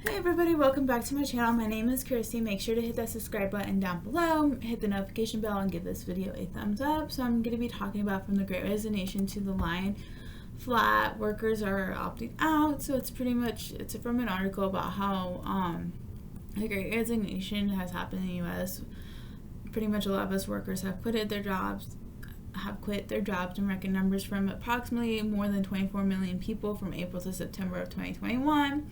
Hey everybody, welcome back to my channel. My name is Kirsty. Make sure to hit that subscribe button down below, hit the notification bell, and give this video a thumbs up. So I'm going to be talking about from the Great Resignation to the line flat. Workers are opting out. So it's from an article about how the Great Resignation has happened in the U.S. Pretty much a lot of us workers have quit their jobs in record numbers from approximately more than 24 million people from April to September of 2021.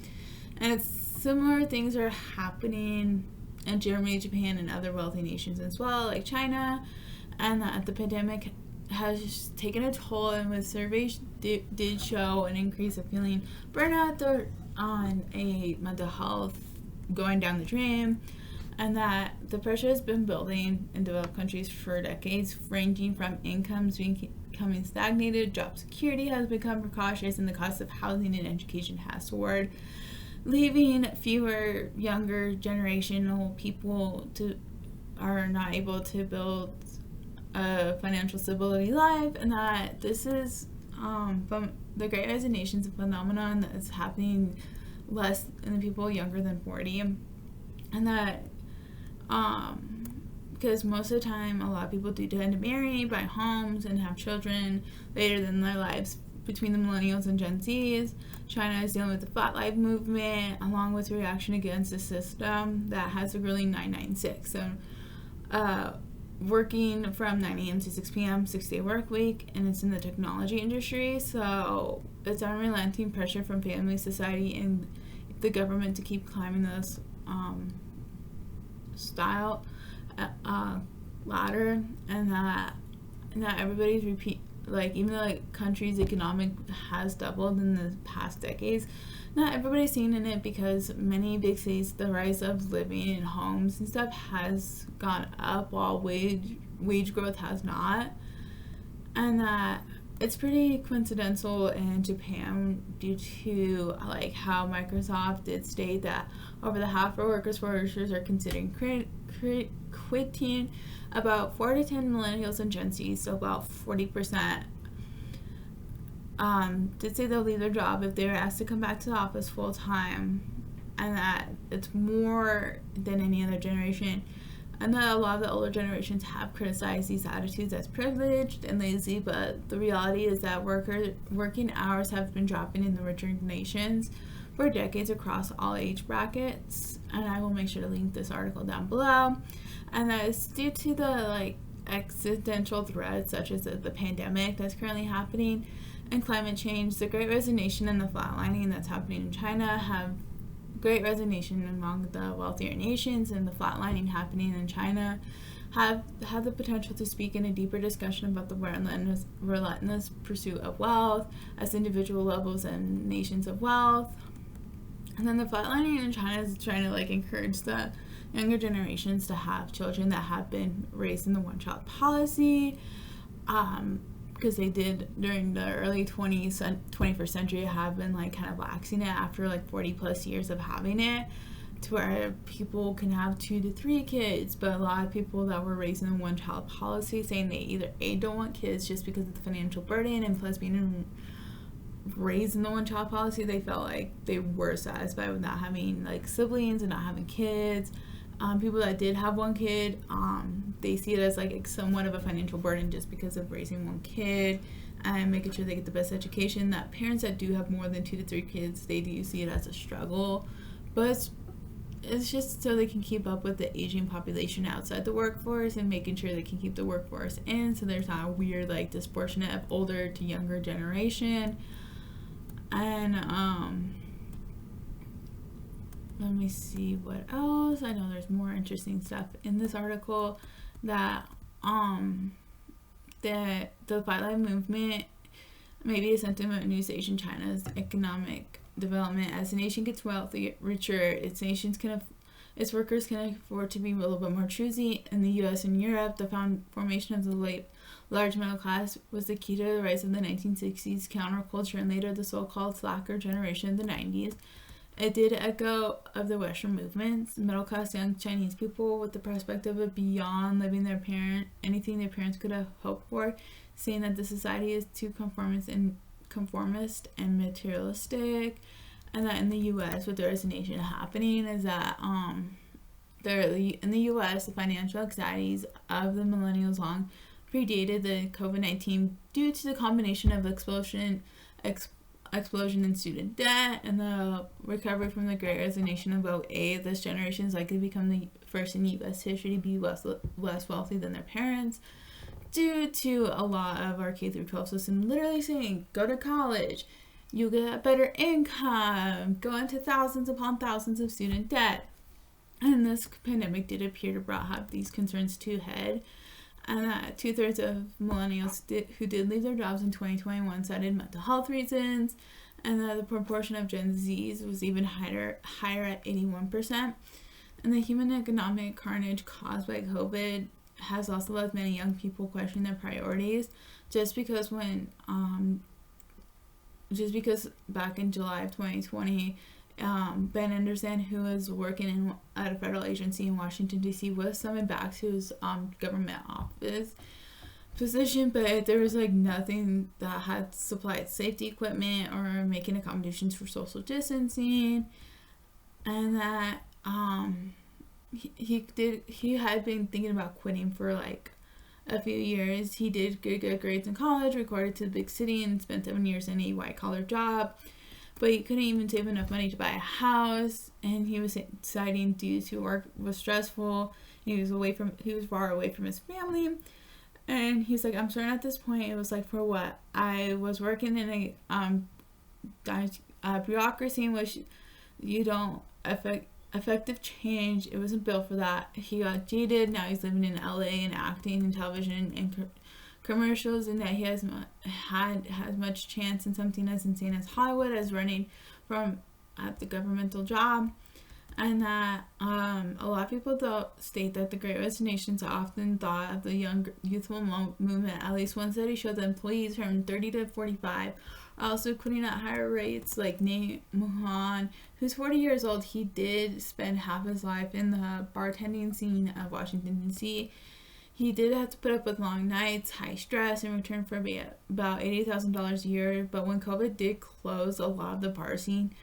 And it's similar things are happening in Germany, Japan, and other wealthy nations as well, like China, and that the pandemic has taken a toll, and with surveys did show an increase of feeling burnout on a mental health going down the drain, and that the pressure has been building in developed countries for decades, ranging from incomes becoming stagnated, job security has become precarious, and the cost of housing and education has soared, leaving fewer younger generational people are not able to build a financial stability life, and that this is from the Great Resignation is a phenomenon that is happening less in the people younger than 40, and that because most of the time a lot of people do tend to marry, buy homes, and have children later in their lives. Between the millennials and Gen Zs, China is dealing with the Flat Life movement, along with reaction against the system that has a ruling 996. So, working from 9 a.m. to 6 p.m., 6-day work week, and it's in the technology industry. So it's unrelenting pressure from family, society, and the government to keep climbing this ladder, and that everybody's even though countries' economic has doubled in the past decades, not everybody's seeing in it, because many big cities, the rise of living in homes and stuff has gone up while wage growth has not, and that it's pretty coincidental in Japan due to how Microsoft did state that over the half of workers are considering quitting. About 4 to 10 millennials and Gen Z, so about 40%, did say they'll leave their job if they're asked to come back to the office full time, and that it's more than any other generation, and that a lot of the older generations have criticized these attitudes as privileged and lazy, but the reality is that working hours have been dropping in the richer nations for decades across all age brackets, and I will make sure to link this article down below. And that is due to the existential threats such as the pandemic that's currently happening and climate change. The Great Resignation and the flatlining that's happening in China have great resignation among the wealthier nations, and the flatlining happening in China have the potential to speak in a deeper discussion about the relentless pursuit of wealth as individual levels and nations of wealth. And then the flatlining in China is trying to encourage the younger generations to have children that have been raised in the one-child policy, because they did during the early 21st century have been kind of laxing it after 40 plus years of having it, to where people can have 2 to 3 kids, but a lot of people that were raised in the one-child policy saying they either don't want kids just because of the financial burden, and plus being raised in the one-child policy, they felt like they were satisfied with not having siblings and not having kids. People that did have one kid, they see it as somewhat of a financial burden just because of raising one kid and making sure they get the best education. That parents that do have more than 2 to 3 kids, they do see it as a struggle, but it's just so they can keep up with the aging population outside the workforce and making sure they can keep the workforce in, so there's not a weird disproportionate of older to younger generation. And let me see what else. I know there's more interesting stuff in this article, that the Flat Life movement may be a sentiment news in China's economic development. As the nation gets wealthier, richer, its workers can afford to be a little bit more choosy. In the U.S. and Europe, the formation of the large middle class was the key to the rise of the 1960s counterculture, and later the so-called slacker generation of the 90s. It did echo of the Western movements. Middle-class young Chinese people with the perspective of beyond living anything their parents could have hoped for, saying that the society is too conformist and materialistic, And that in the U.S., with the resignation happening, is that in the U.S., the financial anxieties of the millennials long predated the COVID-19 due to the combination of explosion in student debt and the recovery from the Great Resignation of 2008. This generation is likely to become the first in U.S. history to be less wealthy than their parents, due to a lot of our K through 12 system literally saying, go to college, you get a better income, go into thousands upon thousands of student debt. And this pandemic did appear to have these concerns to head. And that 2/3 of millennials who did leave their jobs in 2021 cited mental health reasons, and that the proportion of Gen Zs was even higher at 81%. And the human economic carnage caused by COVID has also left many young people question their priorities, just because back in July of 2020, Ben Anderson, who was working at a federal agency in Washington, D.C., was summoned back to his government office position, but there was nothing that had supplied safety equipment or making accommodations for social distancing, and that he had been thinking about quitting for a few years. He did good grades in college, recorded to the big city, and spent 7 years in a white-collar job. But he couldn't even save enough money to buy a house, and he was citing due to work was stressful. He was far away from his family, and he's like, I'm certain at this point it was for what I was working in a bureaucracy in which you don't effective change. It wasn't built for that. He got jaded. Now he's living in LA and acting in television and commercials, and that he has had as much chance in something as insane as Hollywood as running at the governmental job. And that a lot of people state that the Great Resignation is often thought of the young youthful movement. At least one study showed that employees from 30 to 45 are also quitting at higher rates, like Nate Mohan, who's 40 years old. He did spend half his life in the bartending scene of Washington, D.C. He did have to put up with long nights, high stress, in return for about $80,000 a year. But when COVID did close a lot of the bar scene,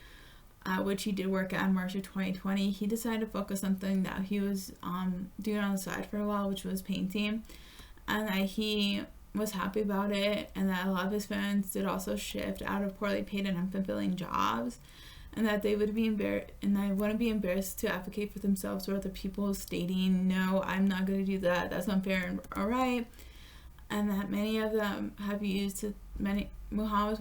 which he did work at in March of 2020, he decided to focus on something that he was doing on the side for a while, which was painting. And that he was happy about it, and that a lot of his fans did also shift out of poorly paid and unfulfilling jobs, and that they would be embarrassed, and they wouldn't be embarrassed to advocate for themselves or other people, stating, no, I'm not going to do that, that's unfair and alright. And that many of them have used Muhammad was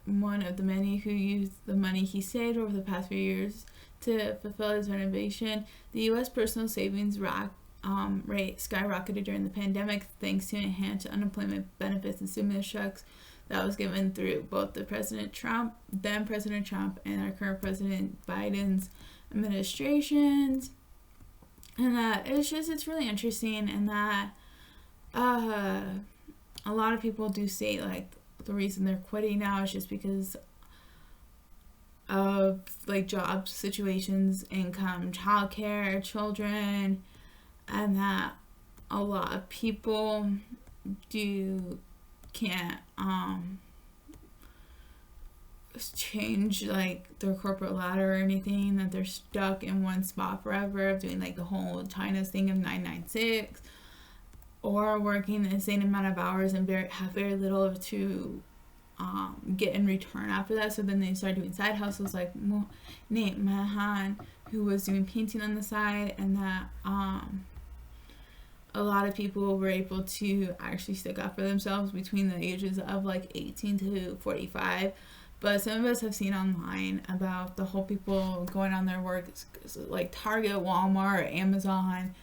one of the many who used the money he saved over the past few years to fulfill his renovation. The U.S. personal savings rate skyrocketed during the pandemic thanks to enhanced unemployment benefits and stimulus checks that was given through both then President Trump, and our current President Biden's administrations. And that it's really interesting, and that a lot of people do say the reason they're quitting now is just because of job situations, income, childcare, children, and that a lot of people can't change their corporate ladder or anything, that they're stuck in one spot forever of doing the whole China thing of 996, or working the same amount of hours and have very little to get in return after that. So then they started doing side hustles like Nate Mahan, who was doing painting on the side, and that a lot of people were able to actually stick up for themselves between the ages of 18 to 45. But some of us have seen online about the whole people going on their work, like Target, Walmart, Amazon,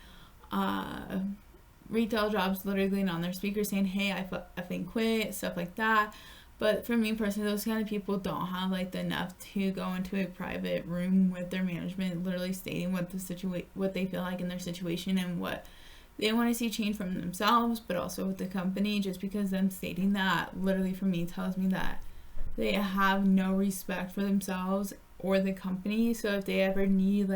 retail jobs, literally on their speakers saying, hey, I effing quit, stuff like that. But for me personally, those kind of people don't have the enough to go into a private room with their management, literally stating what they feel like in their situation and what they want to see change from themselves, but also with the company. Just because them stating that, literally for me, tells me that they have no respect for themselves or the company. So if they ever need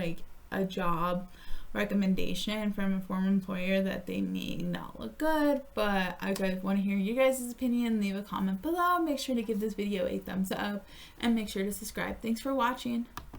a job recommendation from a former employer that they may not look good, but I want to hear you guys' opinion. Leave a comment below. Make sure to give this video a thumbs up and make sure to subscribe. Thanks for watching.